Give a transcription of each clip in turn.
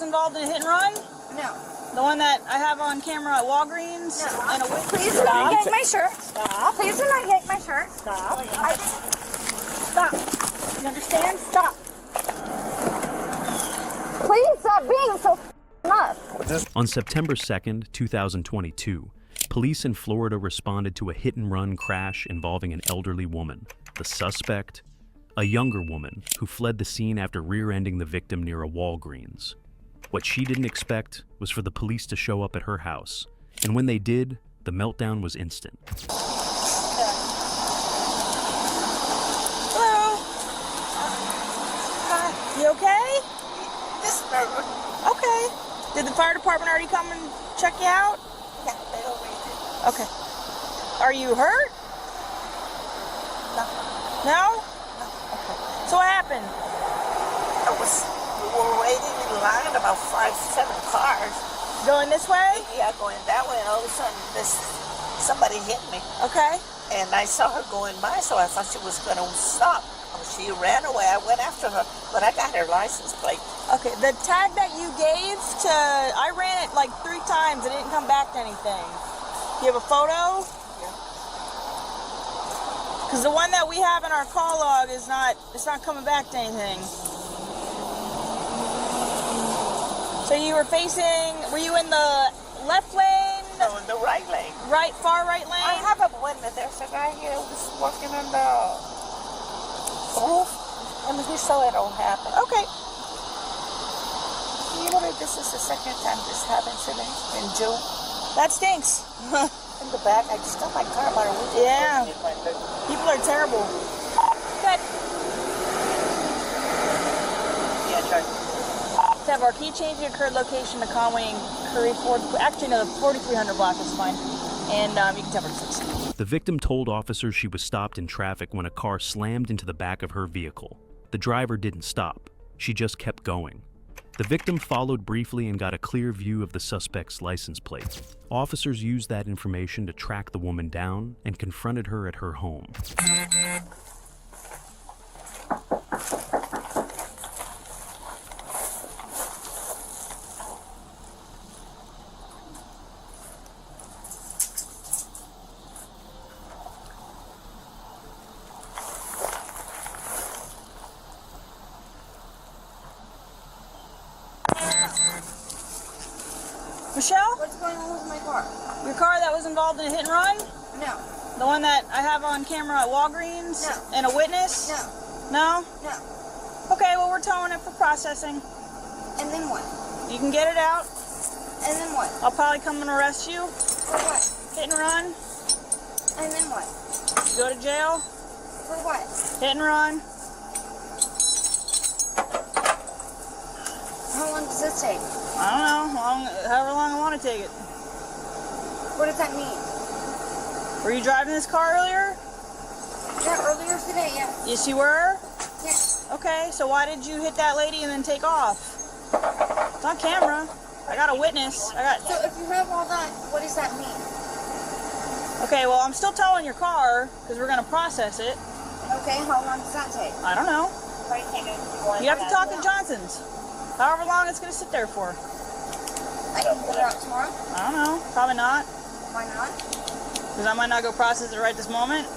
was involved in a hit and run? No. The one that I have on camera at Walgreens? No. And a Please do not yank my shirt. Stop. Please do not yank my shirt. Stop. Stop. You understand? Stop. Please stop being so nuts. On September 2nd, 2022, police in Florida responded to a hit-and-run crash involving an elderly woman. The suspect, a younger woman who fled the scene after rear-ending the victim near a Walgreens. What she didn't expect was for the police to show up at her house, and when they did, the meltdown was instant. Hello? Hi. You okay? This burger. Okay. Did the fire department already come and check you out? Yeah, they already did. Okay. Are you hurt? No. No? Okay. So what happened? We were waiting in line about 5-7 cars. Going this way? Yeah, going that way, and all of a sudden somebody hit me. Okay. And I saw her going by, so I thought she was going to stop. She ran away. I went after her, but I got her license plate. Okay, the tag that you gave to, I ran it like 3 times. It didn't come back to anything. You have a photo? Yeah. Because the one that we have in our call log is not, it's not coming back to anything. So you were facing, were you in the left lane? No, in the right lane. Right, far right lane? I have a witness. There's a guy here who was working on the roof, and he saw it all happen. Okay. You know that this is the second time this happened to me in June. That stinks. In the back, I just got my car about a week ago. Yeah. People are terrible. Good. Yeah, try. Have our key change occurred location to Conway and Curry Ford. Actually, no, the 4300 block is fine. And you can tell her 6. The victim told officers she was stopped in traffic when a car slammed into the back of her vehicle. The driver didn't stop. She just kept going. The victim followed briefly and got a clear view of the suspect's license plate. Officers used that information to track the woman down and confronted her at her home. Michelle? What's going on with my car? Your car that was involved in a hit and run? No. The one that I have on camera at Walgreens? No. And a witness? No. No? No. Okay, well, we're towing it for processing. And then what? You can get it out. And then what? I'll probably come and arrest you. For what? Hit and run. And then what? Go to jail. For what? Hit and run. How long does this take? I don't know. However long I want to take it. What does that mean? Were you driving this car earlier? Yeah, earlier today, yeah. Yes, you were? Yeah. Okay, so why did you hit that lady and then take off? It's on camera. I got a witness. So if you have all that, what does that mean? Okay, well, I'm still towing your car because we're going to process it. Okay, how long does that take? I don't know. You have to talk to Johnson's. However long it's going to sit there for. I can put it out tomorrow. I don't know. Probably not. Why not? Because I might not go process it right this moment.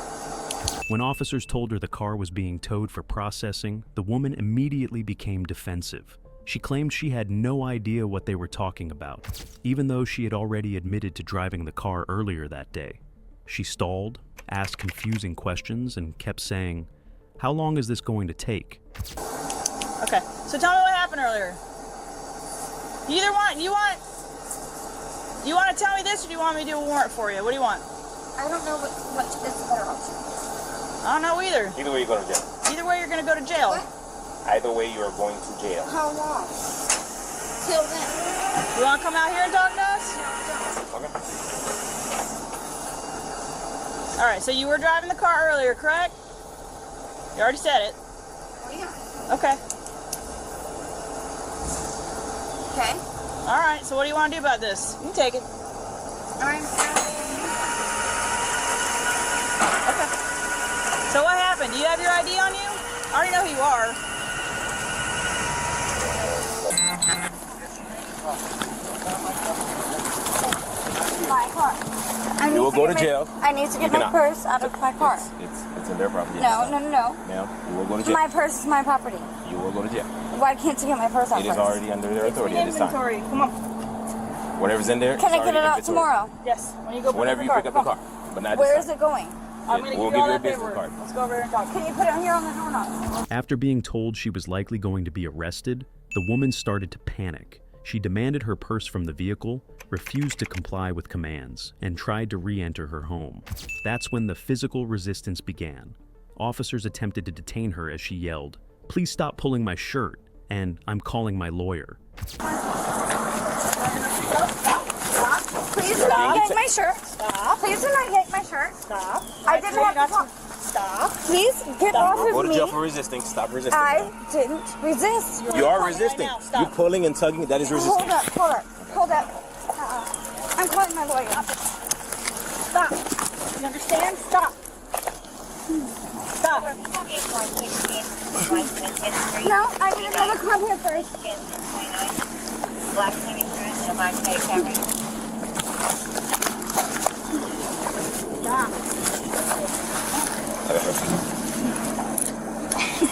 When officers told her the car was being towed for processing, the woman immediately became defensive. She claimed she had no idea what they were talking about, even though she had already admitted to driving the car earlier that day. She stalled, asked confusing questions, and kept saying, "How long is this going to take?" Okay, so tell me what happened earlier. You want to tell me this, or do you want me to do a warrant for you? What do you want? I don't know what is the better option. I don't know either. Either way, you go to jail. Either way, you're going to go to jail. What? Either way, you are going to jail. How long? Till then. You want to come out here and talk to us? Okay. All right, so you were driving the car earlier, correct? You already said it. Yeah. Okay. Okay. All right, so what do you want to do about this? You can take it. I'm Okay. So what happened? Do you have your ID on you? I already know who you are. will go to jail. I need to get my purse out of my car. It's in their property. No. Ma'am, you will go to jail. My purse is my property. You will go to jail. Why can't you get my purse out It first? is already under their authority at this time. Come on. Whatever's in there. Can I it's get it already out inventory. tomorrow? Yes. When you go Whenever you pick up the car. But not Where this is time. it going? I'm going to We'll give you all give you a that business paperwork. card. Let's go over here and talk. Can you put it here on the doorknob? After being told she was likely going to be arrested, the woman started to panic. She demanded her purse from the vehicle, refused to comply with commands, and tried to re-enter her home. That's when the physical resistance began. Officers attempted to detain her as she yelled, "Please stop pulling my shirt," and "I'm calling my lawyer." Please do not yank my shirt. Stop. Please do not yank my shirt. Stop. I didn't have to. Stop. Please get off Go of to jail me. for resisting. Stop resisting. I didn't resist. You are resisting. Right now. Stop. You pulling and tugging. That is resisting. Hold up. I'm calling my lawyer. Stop. You understand? Stop. Stop. No, I need another come here first.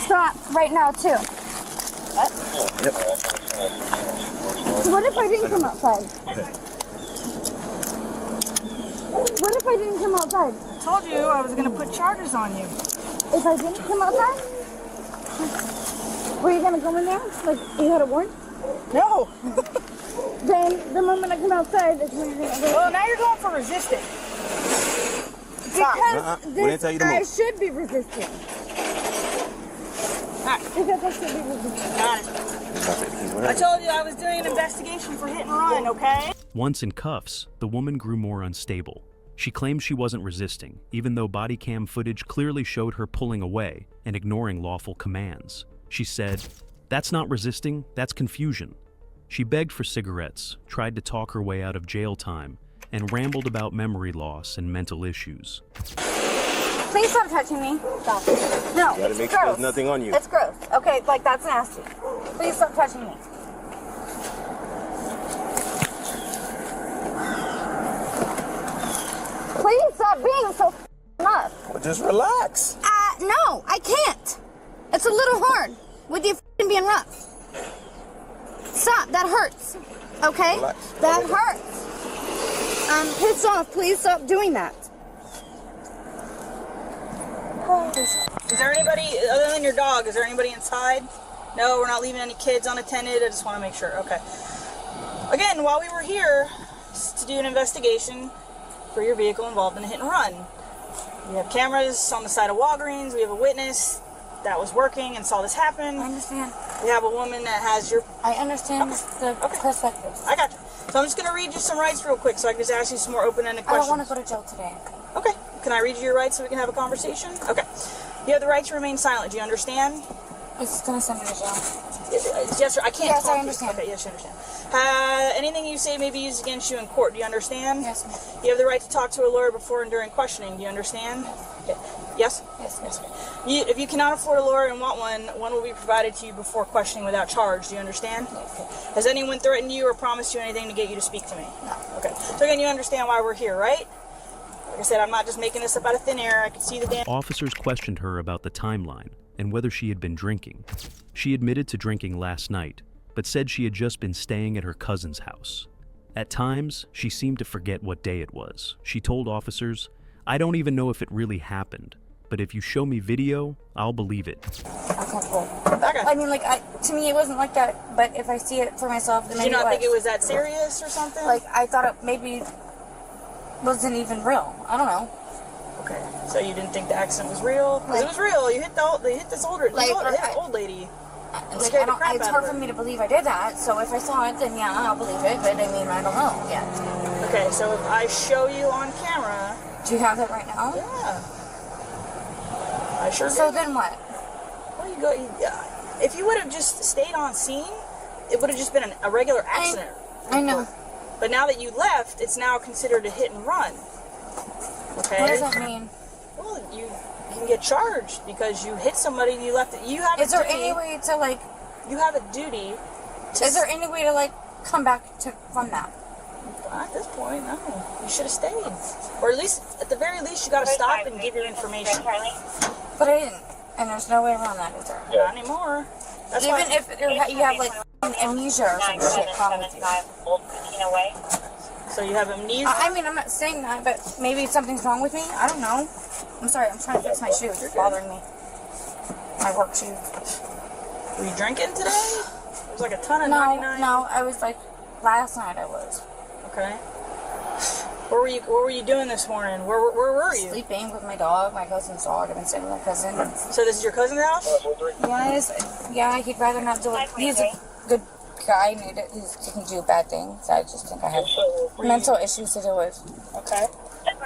Stop right now too. Yep. What if I didn't come outside? What if I didn't come outside? I told you I was going to put charges on you. If I didn't come outside? Were you gonna go in there? Like you had a warrant? No. Then the moment I come outside, that's when you're gonna go. Well, now you're going for resisting. Because We didn't tell you to I move. should be resisting. Because I should be resisting. Got it. I told you I was doing an investigation for hit and run, okay? Once in cuffs, the woman grew more unstable. She claimed she wasn't resisting, even though body cam footage clearly showed her pulling away and ignoring lawful commands. She said, "That's not resisting, that's confusion." She begged for cigarettes, tried to talk her way out of jail time, and rambled about memory loss and mental issues. Please stop touching me. Stop. No, You gotta it's make sure gross. there's nothing on you. It's gross. Okay, like that's nasty. Please stop touching me. Please stop being so nuts. Well, just relax. No, I can't. It's a little hard with you being rough. Stop, that hurts. Okay? Relax. That hurts. I'm pissed off. Please stop doing that. Is there anybody, other than your dog, is there anybody inside? No, we're not leaving any kids unattended. I just want to make sure. Okay. Again, while we were here to do an investigation for your vehicle involved in a hit and run, we have cameras on the side of Walgreens. We have a witness that was working and saw this happen. I understand. We have a woman that has your... I understand the perspective. I got you. So I'm just going to read you some rights real quick so I can just ask you some more open-ended I questions. don't want to go to jail today. Okay. Can I read you your rights so we can have a conversation? Okay. You have the right to remain silent. Do you understand? It's going to send me to jail. Yes, sir. I can't Yes, talk I to you. understand. Okay, yes, I understand. Anything you say may be used against you in court. Do you understand? Yes, ma'am. You have the right to talk to a lawyer before and during questioning. Do you understand? Okay. Yes? Yes, yes. If you cannot afford a lawyer and want one will be provided to you before questioning without charge. Do you understand? Yes. Has anyone threatened you or promised you anything to get you to speak to me? No. Okay. So again, you understand why we're here, right? Like I said, I'm not just making this up out of thin air. I can see the damn... Officers questioned her about the timeline and whether she had been drinking. She admitted to drinking last night, but said she had just been staying at her cousin's house. At times, she seemed to forget what day it was. She told officers, "I don't even know if it really happened, but if you show me video, I'll believe it." Okay, cool. I mean, like, to me, it wasn't like that, but if I see it for myself, then Did maybe you not think was. it was that serious or something? Like, I thought it maybe wasn't even real. I don't know. Okay. So you didn't think the accident was real? Because it was real. You hit this older, Like, you hit an old lady. Like, scared the crap it's out hard of for her. me to believe I did that, so if I saw it, then yeah, I'll believe it, but I mean, I don't know yet. Okay, so if I show you on camera... Do you have it right now? Yeah. I sure So do. then what? Well, if you would have just stayed on scene, it would have just been a regular accident. I know. But now that you left, it's now considered a hit and run. Okay? What does that mean? Well, you can get charged because you hit somebody and you left it. You have Is a there duty. any way to, like, You have a duty to... is there any way to, like, come back from that? At this point, no. You should have stayed. Or at least, at the very least, you got to stop and give your information. But I didn't. And there's no way around that, is there? Not anymore. That's Even why, if you have like amnesia or some shit wrong with you. so you have amnesia? I mean, I'm not saying that, but maybe something's wrong with me. I don't know. I'm sorry, I'm trying to fix my shoes. It's bothering me. My work shoes. Were you drinking today? There's like a ton of 99. No, I was like, last night I was. Okay. What were you doing this morning? Where were you? Sleeping with my dog, my cousin's dog. I've been staying with my cousin. So this is your cousin's house? Yes, yeah, he'd rather not do it. He's a good guy, he can do bad things. I just think I have mental issues to deal with. Okay.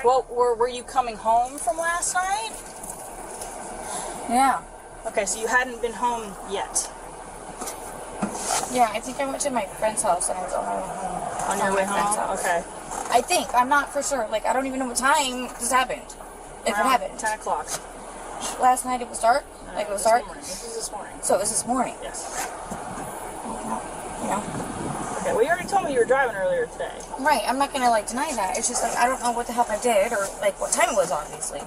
Well, were you coming home from last night? Yeah. Okay, so you hadn't been home yet. Yeah, I think I went to my friend's house and I was on my way home. On your way home? Okay. I think. I'm not for sure. Like, I don't even know what time this happened. If it happened. 10 o'clock. Last night it was dark? Like, it was dark? This is this morning. So it was this morning? Yes. You know? Okay, well, you already told me you were driving earlier today. Right, I'm not gonna, like, deny that. It's just, like, I don't know what the hell I did or, like, what time it was, obviously.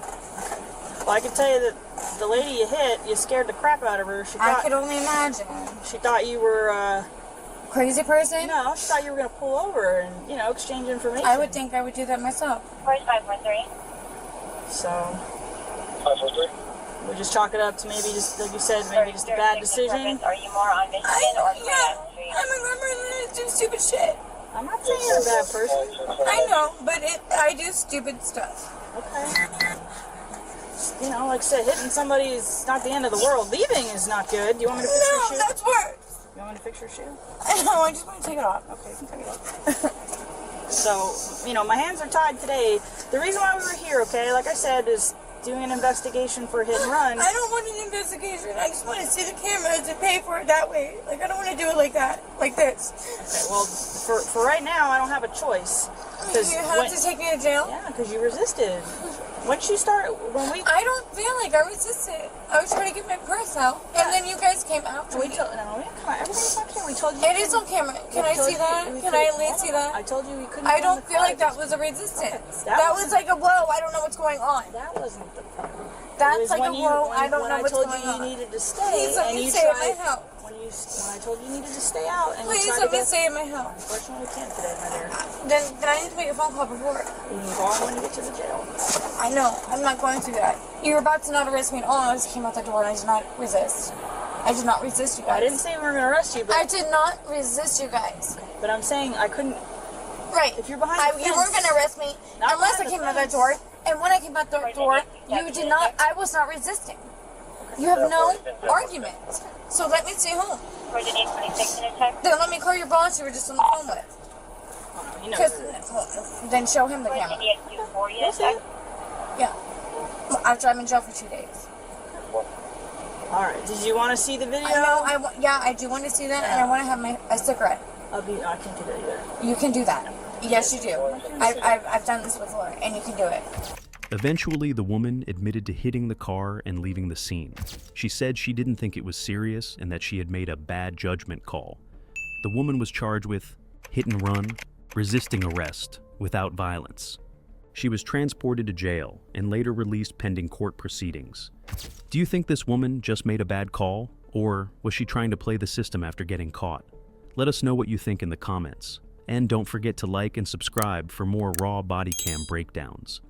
Well, I can tell you that the lady you hit, you scared the crap out of her. I could only imagine. She thought you were, Crazy person? No, she thought you were going to pull over and, exchange information. I would think I would do that myself. Where's 543? So, 543? we'll just chalk it up to maybe just, like you said, maybe just a bad decision. Are you more on Michigan or Street? I'm a member and I do stupid shit. I'm not saying you're a bad person. I know, but I do stupid stuff. Okay. Like I said, hitting somebody is not the end of the world. Leaving is not good. Do you want me to fix your shoe? No, that's worse. You want me to fix your shoe? No, I just want to take it off. Okay, you can take it off. So, my hands are tied today. The reason why we were here, okay, like I said, is doing an investigation for hit and run. I don't want an investigation. I just want to see the cameras and pay for it that way. Like, I don't want to do it like that, like this. Okay, well, for right now, I don't have a choice. You have to take me to jail? Yeah, because you resisted. Once you start, I don't feel like I resisted. I was trying to get my purse out, and then you guys came after me. No, come on, everything's on camera. We told you. It is on camera. Can I see that? Can I at least see that? I told you we couldn't. I don't feel like that was a resistance. That was like a whoa, I don't know what's going on. That wasn't the part. That's like a whoa, I don't know what's going on. When I told you you needed to stay, please let me stay at my house. When I told you you needed to stay out, and please let me stay at my house. Unfortunately, we can't today, my dear. Then I need to make a phone call before. You can call when you get to the jail. I know. I'm not going to that. You were about to not arrest me at all. I just came out the door and I did not resist. I did not resist you guys. I didn't say we were going to arrest you, but I did not resist you guys. But I'm saying I couldn't. Right. If you're behind the you fence, weren't going to arrest me unless I came out that door. And when I came out the door, you did not. I was not resisting. You have no argument. So let me stay home. Coordinate 26 in a text. Then let me call your boss you were just on the phone with. Then show him the camera. Yeah. After I'm in jail for 2 days. Alright, did you want to see the video? I do want to see that, and I want to have a cigarette. I can't do that either. You can do that. Yes, you do. I've done this before, and you can do it. Eventually, the woman admitted to hitting the car and leaving the scene. She said she didn't think it was serious and that she had made a bad judgment call. The woman was charged with hit and run, resisting arrest without violence. She was transported to jail and later released pending court proceedings. Do you think this woman just made a bad call, or was she trying to play the system after getting caught? Let us know what you think in the comments. And don't forget to like and subscribe for more raw body cam breakdowns.